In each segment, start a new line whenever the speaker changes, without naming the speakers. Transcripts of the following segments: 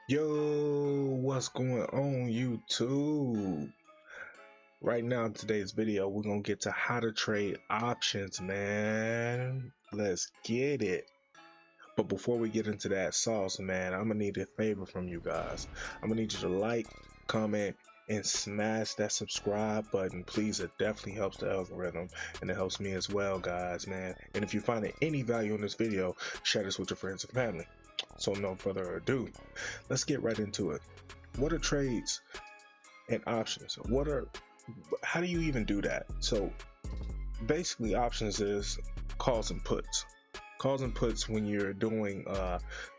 Yo, what's going on YouTube? Right now in today's video, we're gonna get to how to trade options, man. Let's get it. But before we get into that sauce, man, I'm gonna need a favor from you guys. I'm gonna need you to like, comment, and smash that subscribe button, please. It definitely helps the algorithm and it helps me as well, guys, man. And if you find any value in this video, share this with your friends and family. So no further ado, let's get right into it. What are trades and options? How do you even do that? So basically, options is calls and puts. Calls and puts, when you're doing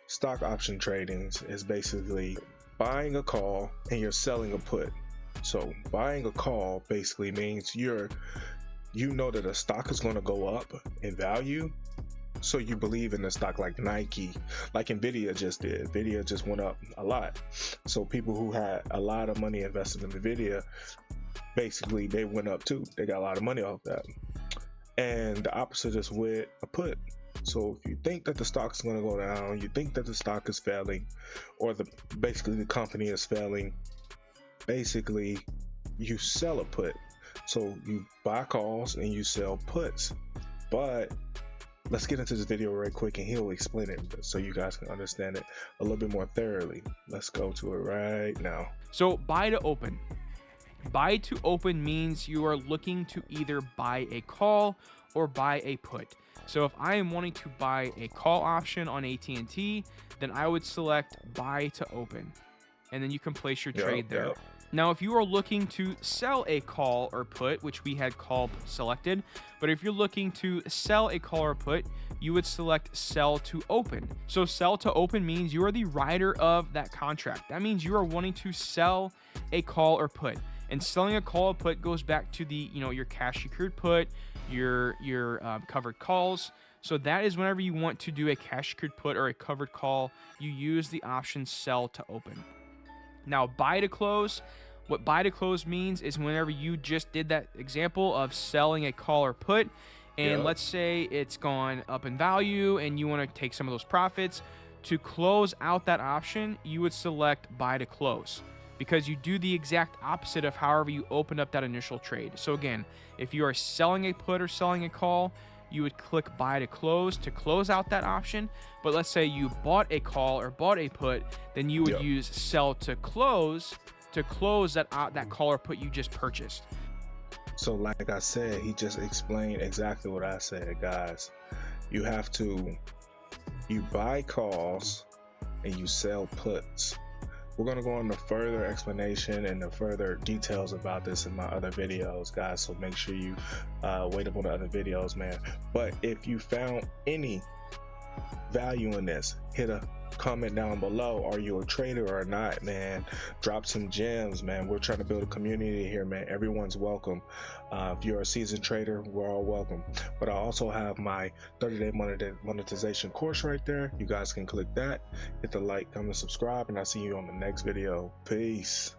stock option tradings, is basically buying a call and you're selling a put. So buying a call basically means you know that a stock is going to go up in value, so you believe in the stock, like Nike, like Nvidia just did. Nvidia just went up a lot, so people who had a lot of money invested in Nvidia, basically they went up too. They got a lot of money off that. And the opposite is with a put. So if you think that the stock is going to go down, you think that the stock is failing, or basically the company is failing, basically you sell a put. So you buy calls and you sell puts. But let's get into this video right quick and he'll explain it so you guys can understand it a little bit more thoroughly. Let's go to it right now.
So buy to open. Buy to open means you are looking to either buy a call or buy a put. So if I am wanting to buy a call option on AT&T, then I would select buy to open, and then you can place your trade there.
Yep.
Now, if you are looking to sell a call or put, which we had call selected, but if you're looking to sell a call or put, you would select sell to open. So sell to open means you are the writer of that contract. That means you are wanting to sell a call or put. And selling a call or put goes back to the, your cash secured put, your covered calls. So that is whenever you want to do a cash secured put or a covered call, you use the option sell to open. Now, buy to close. What buy to close means is whenever you just did that example of selling a call or put, and let's say it's gone up in value and you want to take some of those profits, to close out that option, you would select buy to close, because you do the exact opposite of however you opened up that initial trade. So again, if you are selling a put or selling a call, you would click buy to close out that option. But let's say you bought a call or bought a put, then you would use sell to close that call or put you just purchased.
So like I said, he just explained exactly what I said, guys. You buy calls and you sell puts. We're going to go into further explanation and the further details about this in my other videos, guys, so make sure you wait up on the other videos, man. But if you found any value in this, hit a comment down below. Are you a trader or not, man? Drop some gems, man. We're trying to build a community here, man. Everyone's welcome. If you're a seasoned trader, we're all welcome. But I also have my 30-day monetization course right there. You guys can click that, hit the like, comment, subscribe, and I'll see you on the next video. Peace.